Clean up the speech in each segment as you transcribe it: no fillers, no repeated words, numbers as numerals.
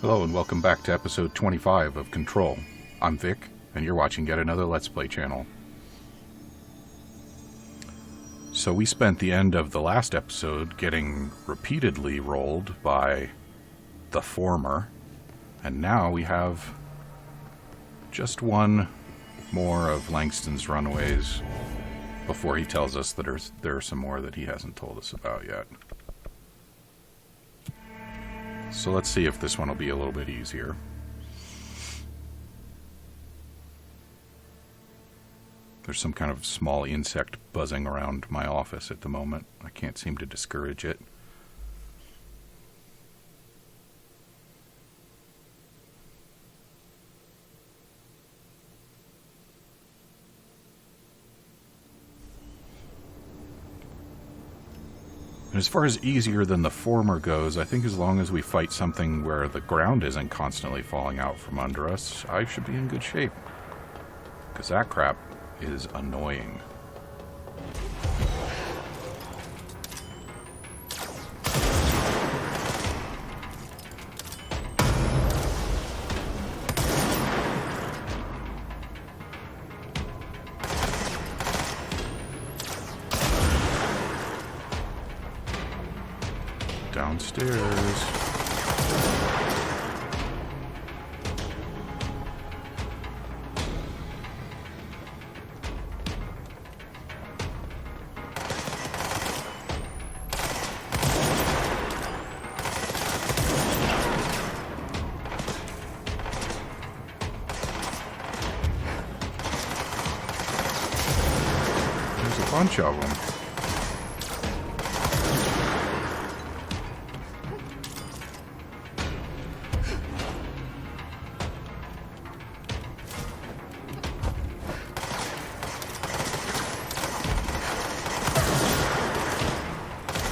Hello and welcome back to episode 25 of Control. I'm Vic, and you're watching yet another Let's Play channel. So we spent the end of the last episode getting repeatedly rolled by the former, and now we have just one more of Langston's runaways before he tells us that there are some more that he hasn't told us about yet. So let's see if this one will be a little bit easier. There's some kind of small insect buzzing around my office at the moment. I can't seem to discourage it. And as far as easier than the former goes, I think as long as we fight something where the ground isn't constantly falling out from under us, I should be in good shape. Because that crap is annoying. Downstairs. There's a bunch of them.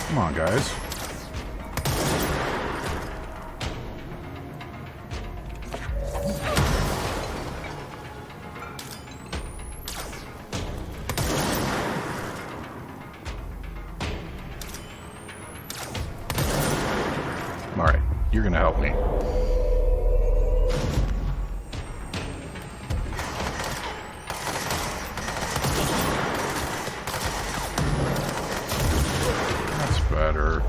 Come on, guys. All right, you're gonna help me. Better.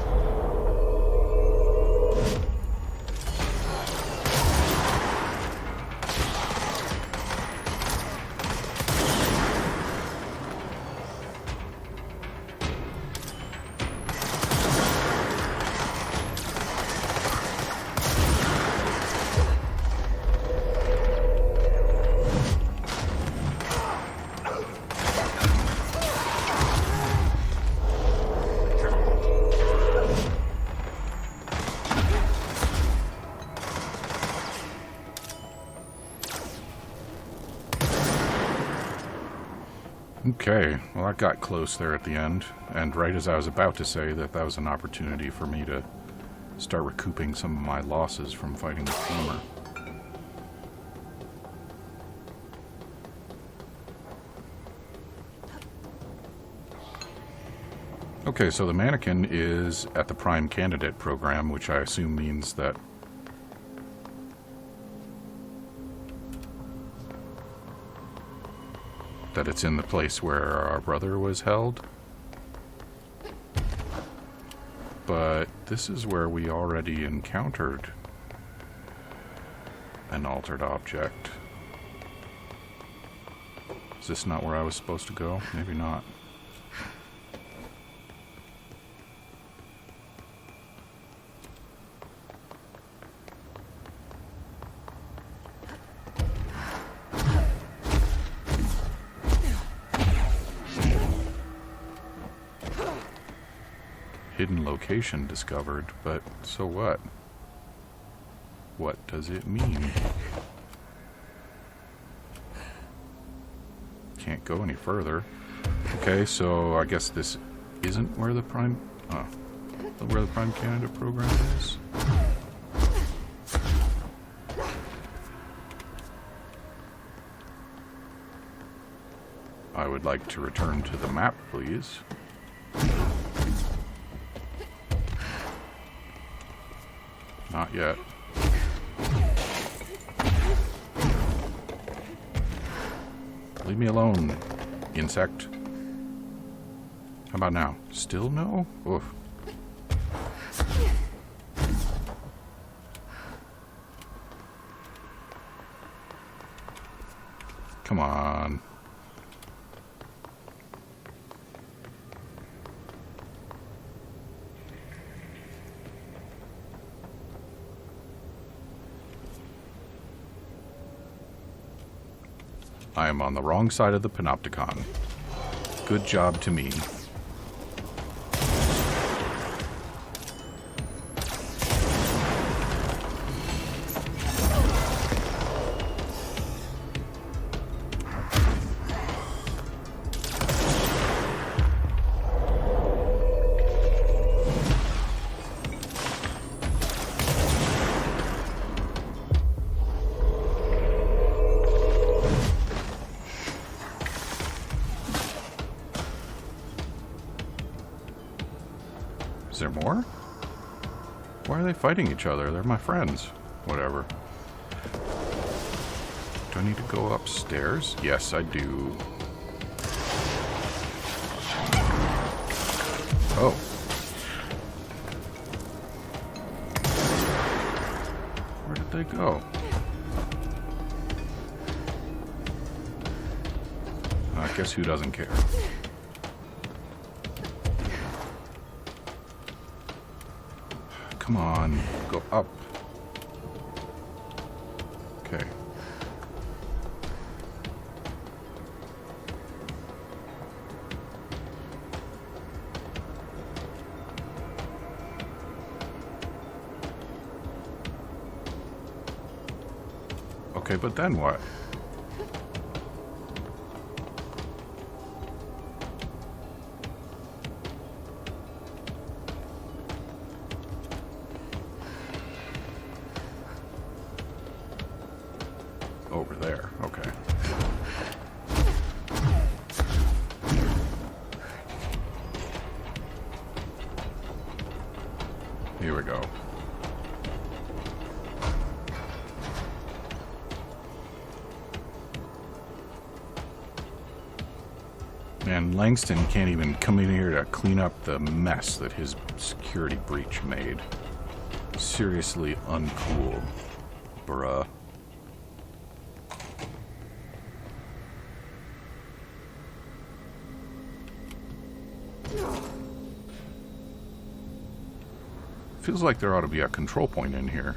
Okay, well that got close there at the end, and right as I was about to say that was an opportunity for me to start recouping some of my losses from fighting the former. Okay, so the mannequin is at the Prime Candidate program, which I assume means that it's in the place where our brother was held. But this is where we already encountered an altered object. Is this not where I was supposed to go? Maybe not. Hidden location discovered, but so what? What does it mean? Can't go any further. Okay, so I guess this isn't where the Prime Candidate program is. I would like to return to the map, please. Not yet. Leave me alone, insect. How about now? Still no? Oof. Come on. I am on the wrong side of the panopticon. Good job to me. Is there more? Why are they fighting each other? They're my friends. Whatever. Do I need to go upstairs? Yes, I do. Oh. Where did they go? I guess who doesn't care? Come on, go up. Okay. Okay, but then what? Over there, okay. Here we go. Man, Langston can't even come in here to clean up the mess that his security breach made. Seriously uncool, bruh. Feels like there ought to be a control point in here.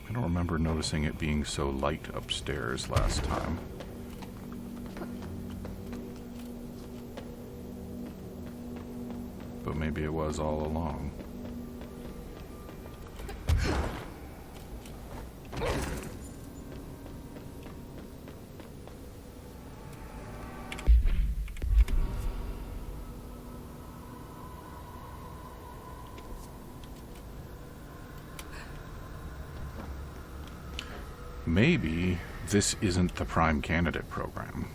I don't remember noticing it being so light upstairs last time. But maybe it was all along. Maybe this isn't the prime candidate program.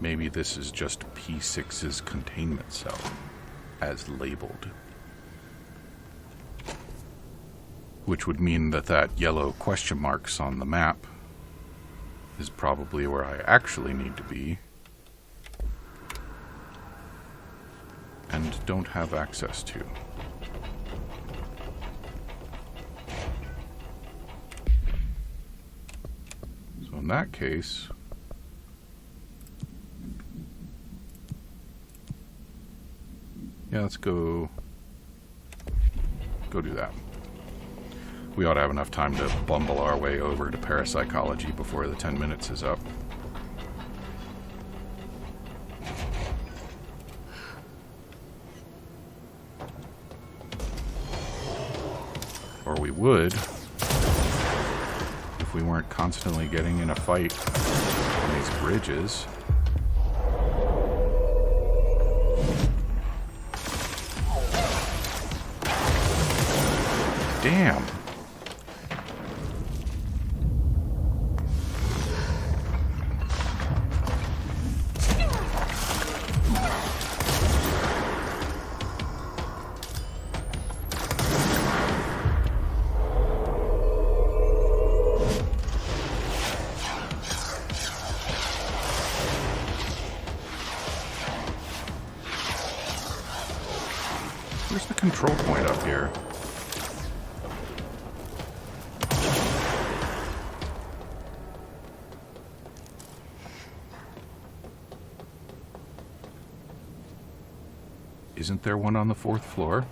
Maybe this is just P6's containment cell, as labeled. Which would mean that that yellow question marks on the map is probably where I actually need to be. And don't have access to. In that case, yeah, let's go do that. We ought to have enough time to bumble our way over to parapsychology before the 10 minutes is up. Or we would, if we weren't constantly getting in a fight on these bridges. Damn. control point up here? Isn't there one on the 4th floor?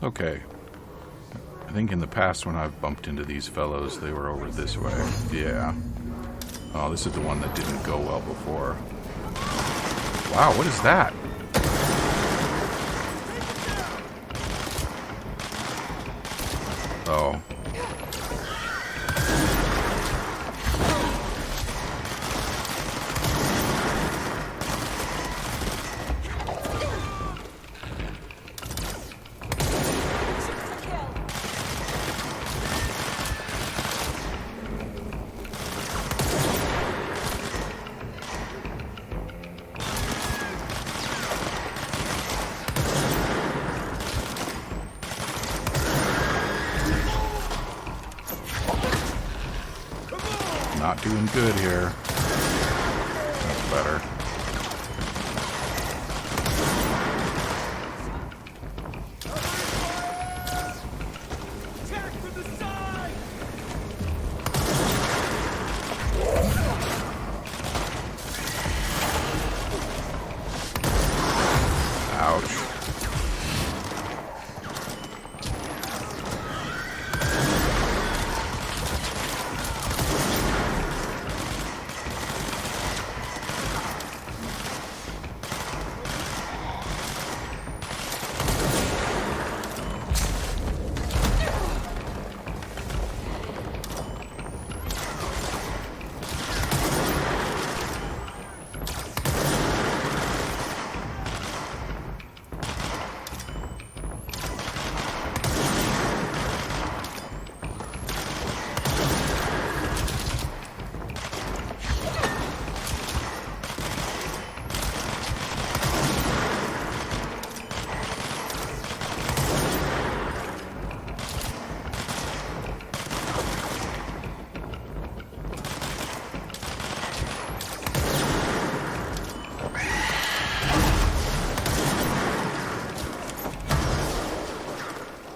Okay. I think in the past when I've bumped into these fellows, they were over this way. Yeah. Oh, this is the one that didn't go well before. Wow, what is that? Oh. Not doing good here. That's better. Ouch.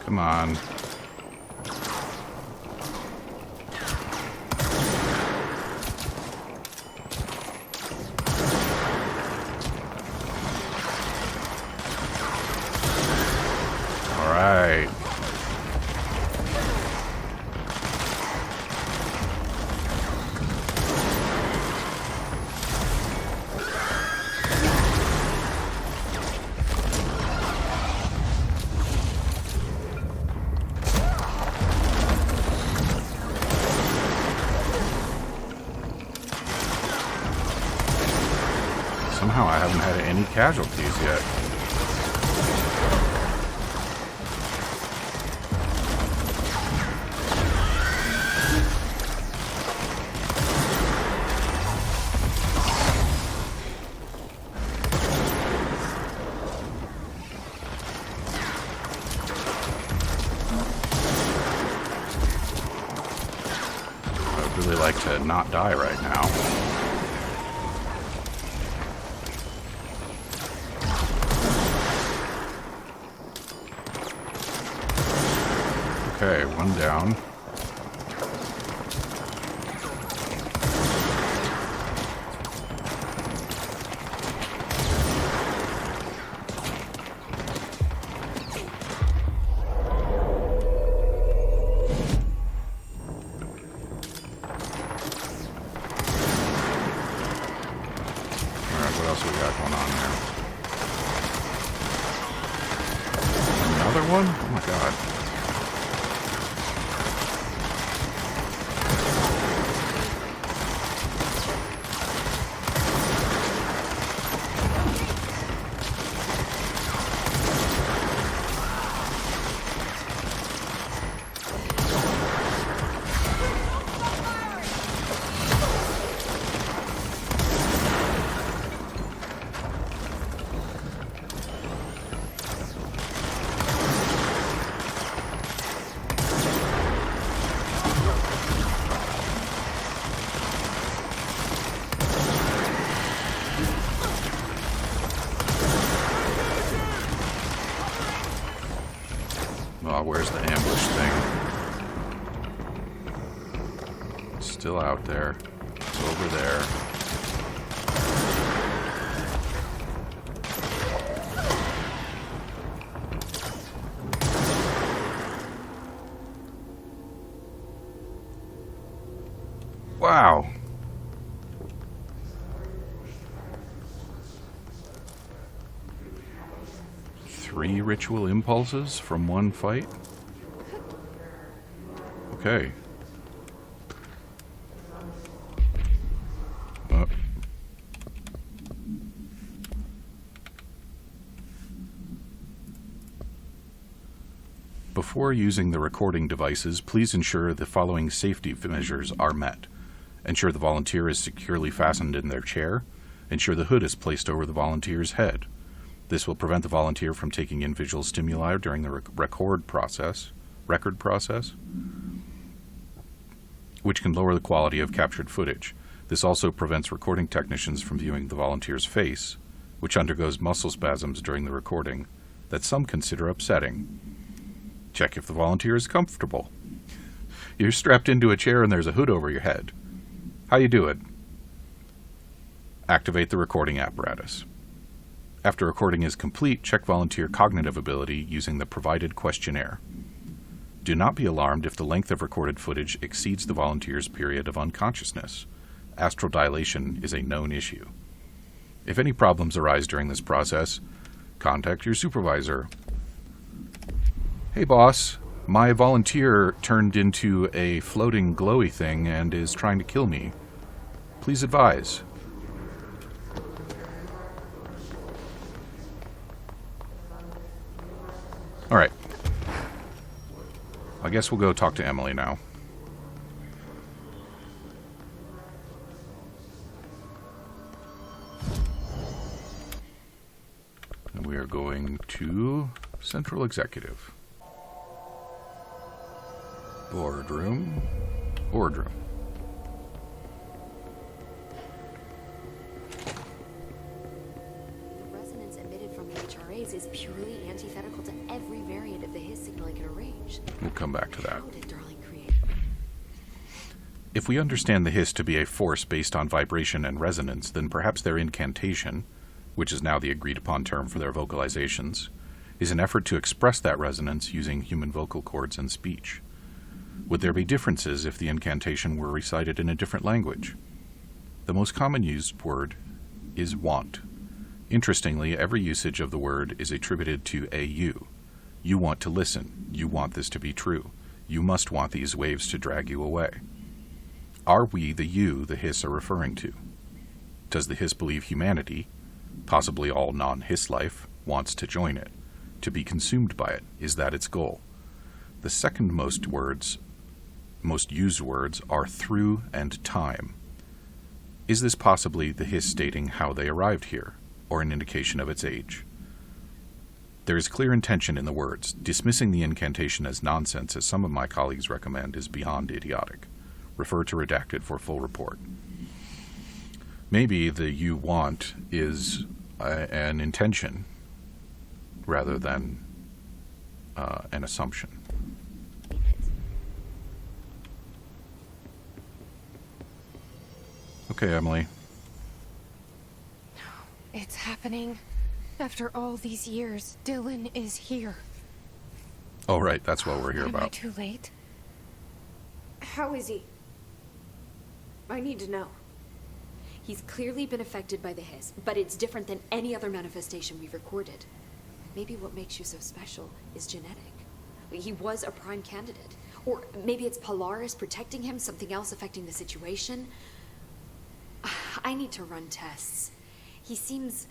Come on. All right. Somehow I haven't had any casualties yet. to not die right now. Okay, one down. What else we got going on there? Another one? Oh my god. Oh, where's the ambush thing? It's still out there. It's over there. Wow. Three ritual impulses from one fight? Okay. Before using the recording devices, please ensure the following safety measures are met. Ensure the volunteer is securely fastened in their chair. Ensure the hood is placed over the volunteer's head. This will prevent the volunteer from taking in visual stimuli during the record process, which can lower the quality of captured footage. This also prevents recording technicians from viewing the volunteer's face, which undergoes muscle spasms during the recording that some consider upsetting. Check if the volunteer is comfortable. You're strapped into a chair and there's a hood over your head. How you doing? Activate the recording apparatus. After recording is complete, check volunteer cognitive ability using the provided questionnaire. Do not be alarmed if the length of recorded footage exceeds the volunteer's period of unconsciousness. Astral dilation is a known issue. If any problems arise during this process, contact your supervisor. Hey boss, my volunteer turned into a floating glowy thing and is trying to kill me. Please advise. Alright. I guess we'll go talk to Emily now. And we are going to Central Executive. Boardroom. Boardroom. The resonance emitted from the HRAs is purely antithetical to every variant of the His signal I can arrange. We'll come back to that. How did Darling create? If we understand the Hiss to be a force based on vibration and resonance, then perhaps their incantation, which is now the agreed-upon term for their vocalizations, is an effort to express that resonance using human vocal cords and speech. Would there be differences if the incantation were recited in a different language? The most common used word is want. Interestingly, every usage of the word is attributed to a you. You want to listen. You want this to be true. You must want these waves to drag you away. Are we the you the Hiss are referring to? Does the Hiss believe humanity, possibly all non-Hiss life, wants to join it, to be consumed by it? Is that its goal? The second most used words are through and time. Is this possibly the Hiss stating how they arrived here, or an indication of its age? There is clear intention in the words. Dismissing the incantation as nonsense, as some of my colleagues recommend, is beyond idiotic. Refer to redacted for full report. Maybe the "you want" is an intention rather than an assumption. Okay, Emily. It's happening. After all these years, Dylan is here. Oh, right, that's what we're here Am I about. too late? How is he? I need to know. He's clearly been affected by the hiss, but it's different than any other manifestation we've recorded. Maybe what makes you so special is genetic. He was a prime candidate. Or maybe it's Polaris protecting him, something else affecting the situation. I need to run tests. He seems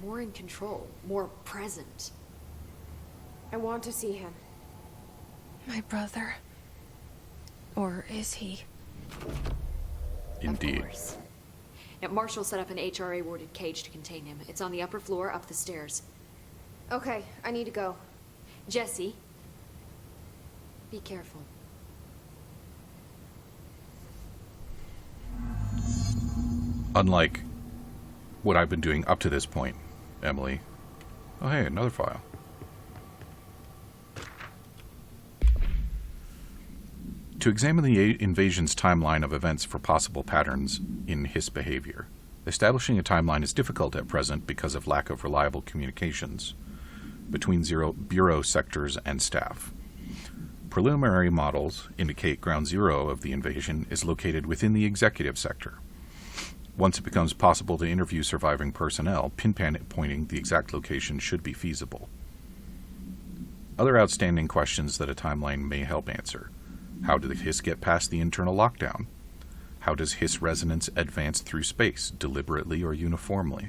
more in control, more present. I want to see him. My brother. Or is he? Indeed. Of course. Now, Marshall set up an HRA-warded cage to contain him. It's on the upper floor, up the stairs. Okay, I need to go. Jesse, be careful. Unlike what I've been doing up to this point, Emily. Oh, hey, another file. To examine the invasion's timeline of events for possible patterns in hiss behavior. Establishing a timeline is difficult at present because of lack of reliable communications between Bureau sectors and staff. Preliminary models indicate ground zero of the invasion is located within the executive sector. Once it becomes possible to interview surviving personnel, pinpointing the exact location should be feasible. Other outstanding questions that a timeline may help answer. How did the hiss get past the internal lockdown? How does hiss resonance advance through space, deliberately or uniformly?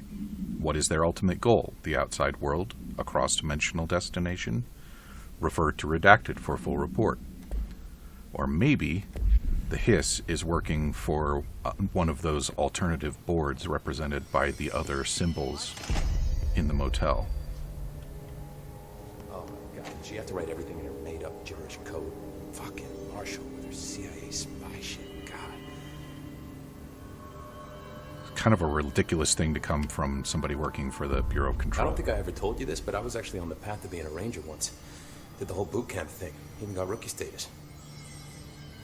What is their ultimate goal? The outside world? A cross-dimensional destination? Refer to redacted for full report. Or maybe the hiss is working for one of those alternative boards represented by the other symbols in the motel. Oh my god, did she have to write everything in her made-up gibberish code? Fucking Marshall with her CIA spy shit, god. It's kind of a ridiculous thing to come from somebody working for the Bureau of I Control. don't think I ever told you this, but I was actually on the path to being a ranger once. Did the whole boot camp thing. Even got rookie status.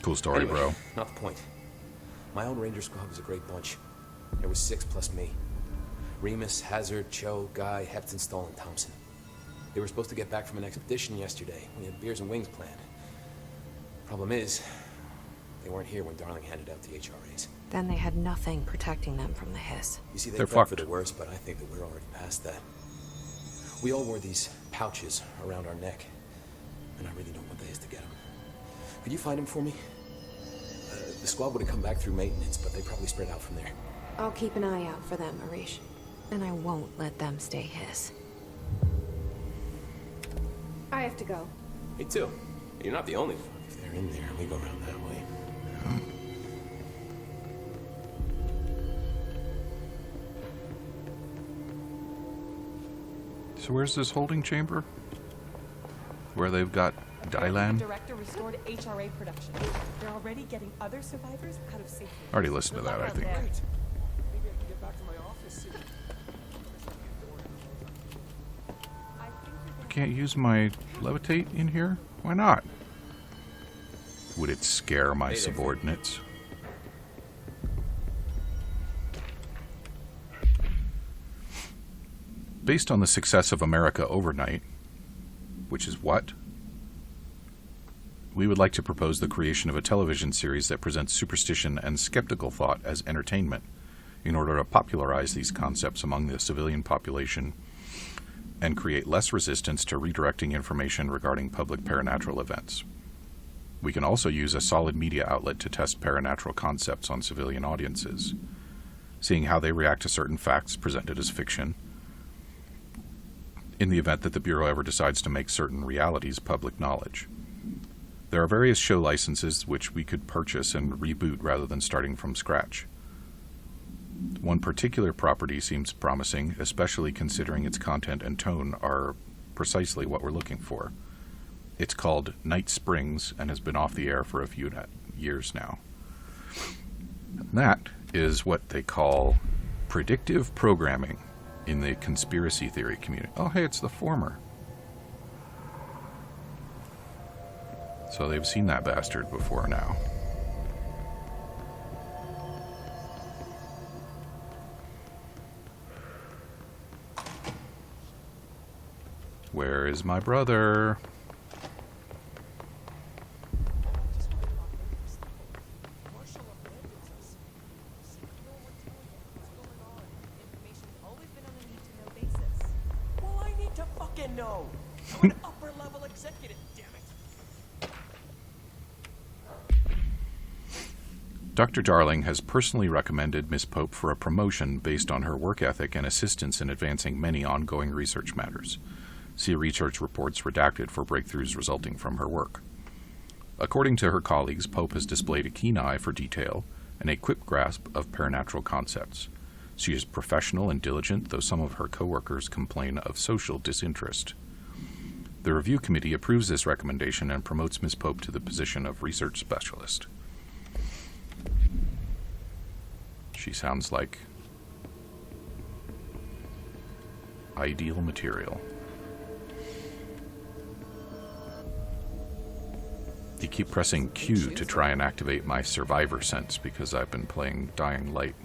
Cool story, Anyway, bro. not the point. My old ranger squad was a great bunch. There was 6 plus me. Remus, Hazard, Cho, Guy, Hepton, Stoll, and Thompson. They were supposed to get back from an expedition yesterday. We had beers and wings planned. Problem is, they weren't here when Darling handed out the HRAs. Then they had nothing protecting them from the hiss. You see, they They're prepped for fucked. the worst, but I think that we're already past that. We all wore these pouches around our neck, and I really don't want the hiss to get them. Could you find them for me? The squad would have come back through maintenance, but they probably spread out from there. I'll keep an eye out for them, Arish. And I won't let them stay hiss. I have to go. Me too. You're not the only fuck. If they're in there, we go around that way. So where's this holding chamber? Where they've got Dylan? Director restored HRA production. They're already getting other survivors out of safety. Already listened to that, I think. There. Maybe I can get back to my office soon. I can't use my levitate in here? Why not? Would it scare my subordinates? Based on the success of America Overnight, which is what? We would like to propose the creation of a television series that presents superstition and skeptical thought as entertainment in order to popularize these concepts among the civilian population and create less resistance to redirecting information regarding public paranatural events. We can also use a solid media outlet to test paranatural concepts on civilian audiences, seeing how they react to certain facts presented as fiction, in the event that the Bureau ever decides to make certain realities public knowledge. There are various show licenses which we could purchase and reboot rather than starting from scratch. One particular property seems promising, especially considering its content and tone are precisely what we're looking for. It's called Night Springs and has been off the air for a few years now. And that is what they call predictive programming in the conspiracy theory community. Oh, hey, it's the former. So they've seen that bastard before now. Where is my brother? Well, I need to fucking know. I'm an upper level executive, damn it. Dr. Darling has personally recommended Miss Pope for a promotion based on her work ethic and assistance in advancing many ongoing research matters. See research reports redacted for breakthroughs resulting from her work. According to her colleagues, Pope has displayed a keen eye for detail and a quick grasp of paranatural concepts. She is professional and diligent, though some of her coworkers complain of social disinterest. The review committee approves this recommendation and promotes Miss Pope to the position of research specialist. She sounds like ideal material. You keep pressing Q to try and activate my survivor sense because I've been playing Dying Light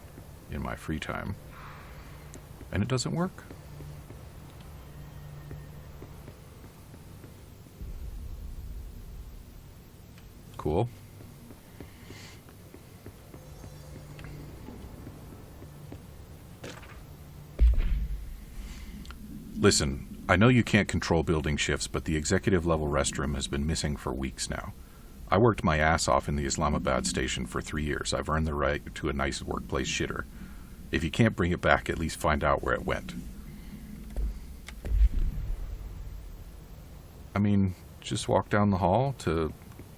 in my free time. And it doesn't work. Cool. Listen, I know you can't control building shifts, but the executive level restroom has been missing for weeks now. I worked my ass off in the Islamabad station for 3 years. I've earned the right to a nice workplace shitter. If you can't bring it back, at least find out where it went. I mean, just walk down the hall to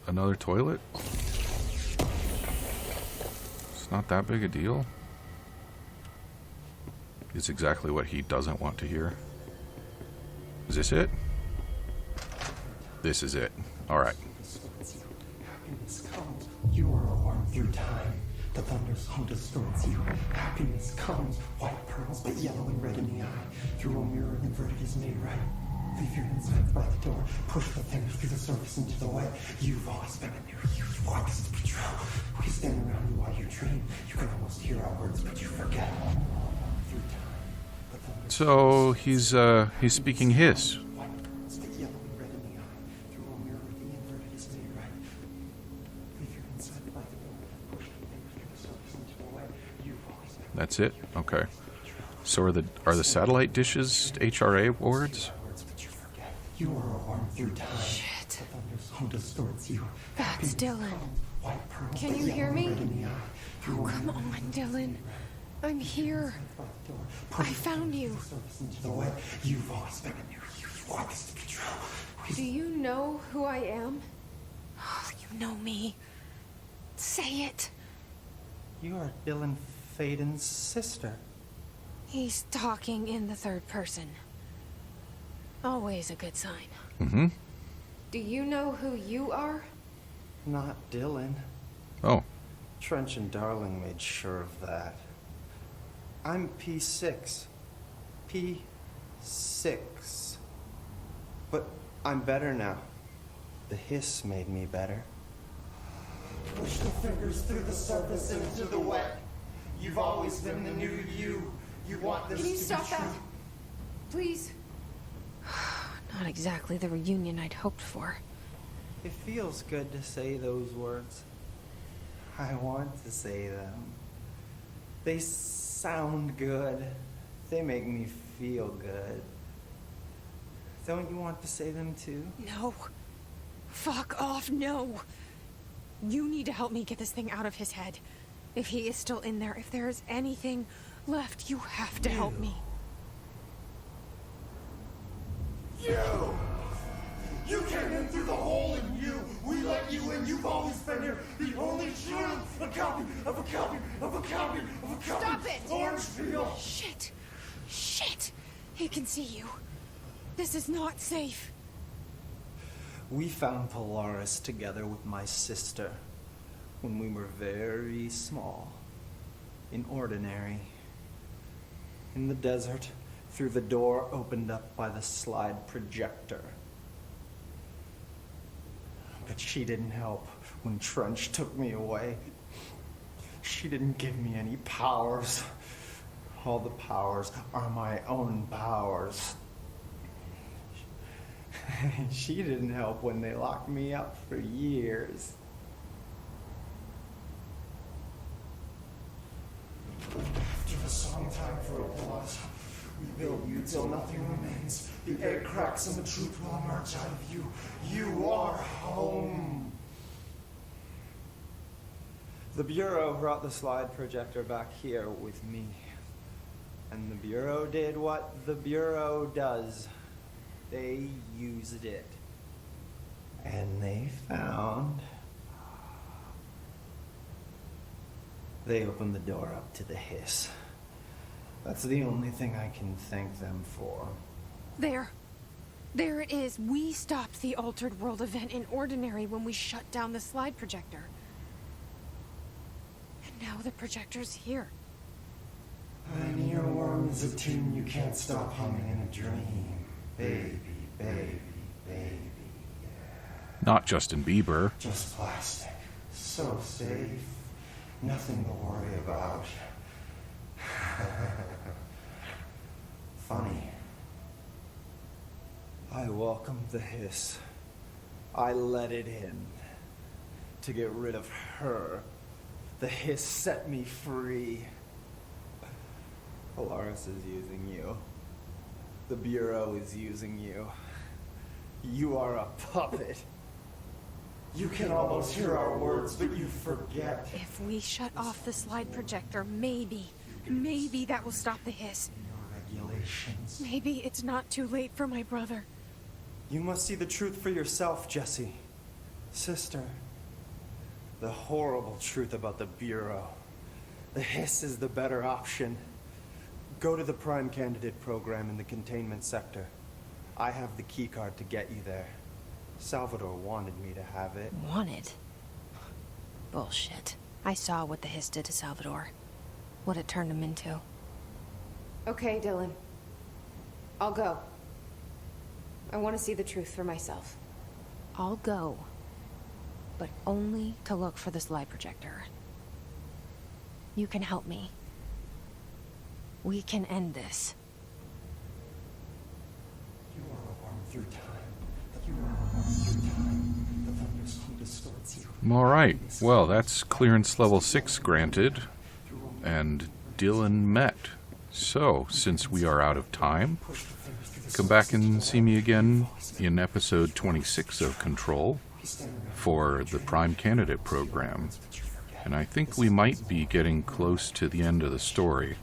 another toilet. It's not that big a deal. It's exactly what he doesn't want to hear. Is this it? This is it. All right. Happiness comes. You are a worm through time. The thunderstorm distorts you. Happiness comes. White pearls, but yellow and red in the eye. Through a mirror, inverted is made right. Leave your insides by the door. Push the things through the surface into the wet. You've always been in there. You want this to be true. We stand around you while you dream. You can almost hear our words, but you forget. Through time. So he's speaking his. That's it? Okay. So are the satellite dishes HRA awards? You are a worm through time. Shit. Distorts you. That's Dylan. Can you hear me? Oh, come on, Dylan. I'm here. I found you. You've always been in there. You want this to be true. Do you know who I am? Oh, you know me. Say it. You are Dylan Faden's sister. He's talking in the third person. Always a good sign. Mm-hmm. Do you know who you are? Not Dylan. Oh. Trench and Darling made sure of that. I'm P6. P6. But I'm better now. The hiss made me better. Push the fingers through the surface into the wet. You've always been the new you. You want this Can you to stop be true. that? Please? Not exactly the reunion I'd hoped for. It feels good to say those words. I want to say them. They sound good. They make me feel good. Don't you want to say them too? No. Fuck off, no. You need to help me get this thing out of his head. If he is still in there, if there is anything left, you have to help me. You came in through the hole in you. We let you in. You've always been here. The only truth. A copy of a copy of a copy of a copy. Stop it! Orange peel. Shit. Shit. He can see you. This is not safe. We found Polaris together with my sister. when we were very small, in ordinary, in the desert, through the door opened up by the slide projector. But she didn't help when Trench took me away. She didn't give me any powers. All the powers are my own powers. She didn't help when they locked me up for years. After the song time for applause, we build you till nothing remains. The egg cracks and the truth will emerge out of you. You are home. The Bureau brought the slide projector back here with me. And the Bureau did what the Bureau does. They used it. And they found... They opened the door up to the hiss. That's the only thing I can thank them for. There. There it is. We stopped the Altered World event in Ordinary when we shut down the slide projector. And now the projector's here. An earworm is a tune you can't stop humming in a dream. Baby, baby, baby, yeah. Not Justin Bieber. Just plastic. So safe. Nothing to worry about. Funny. I welcomed the hiss. I let it in. To get rid of her. The hiss set me free. Polaris is using you. The Bureau is using you. You are a puppet. You can almost hear our words, but you forget. If we shut off the slide projector, maybe that will stop the hiss. Your regulations. Maybe it's not too late for my brother. You must see the truth for yourself, Jesse. Sister. The horrible truth about the Bureau. The hiss is the better option. Go to the Prime Candidate program in the containment sector. I have the keycard to get you there. Salvador wanted me to have it. Wanted? Bullshit. I saw what the hiss did to Salvador. What it turned him into. Okay, Dylan. I'll go. I want to see the truth for myself. I'll go. But only to look for the slide projector. You can help me. We can end this. You are a worm through time. You are a worm through time. The thunderstorm distorts you. All right. Well, that's clearance level 6 granted. And Dylan met. So, since we are out of time, come back and see me again in episode 26 of Control for the Prime Candidate program. And I think we might be getting close to the end of the story,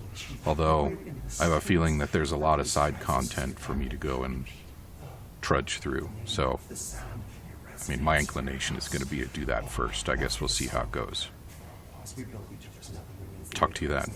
although I have a feeling that there's a lot of side content for me to go and trudge through. So, I mean, my inclination is going to be to do that first. I guess we'll see how it goes. Talk to you then.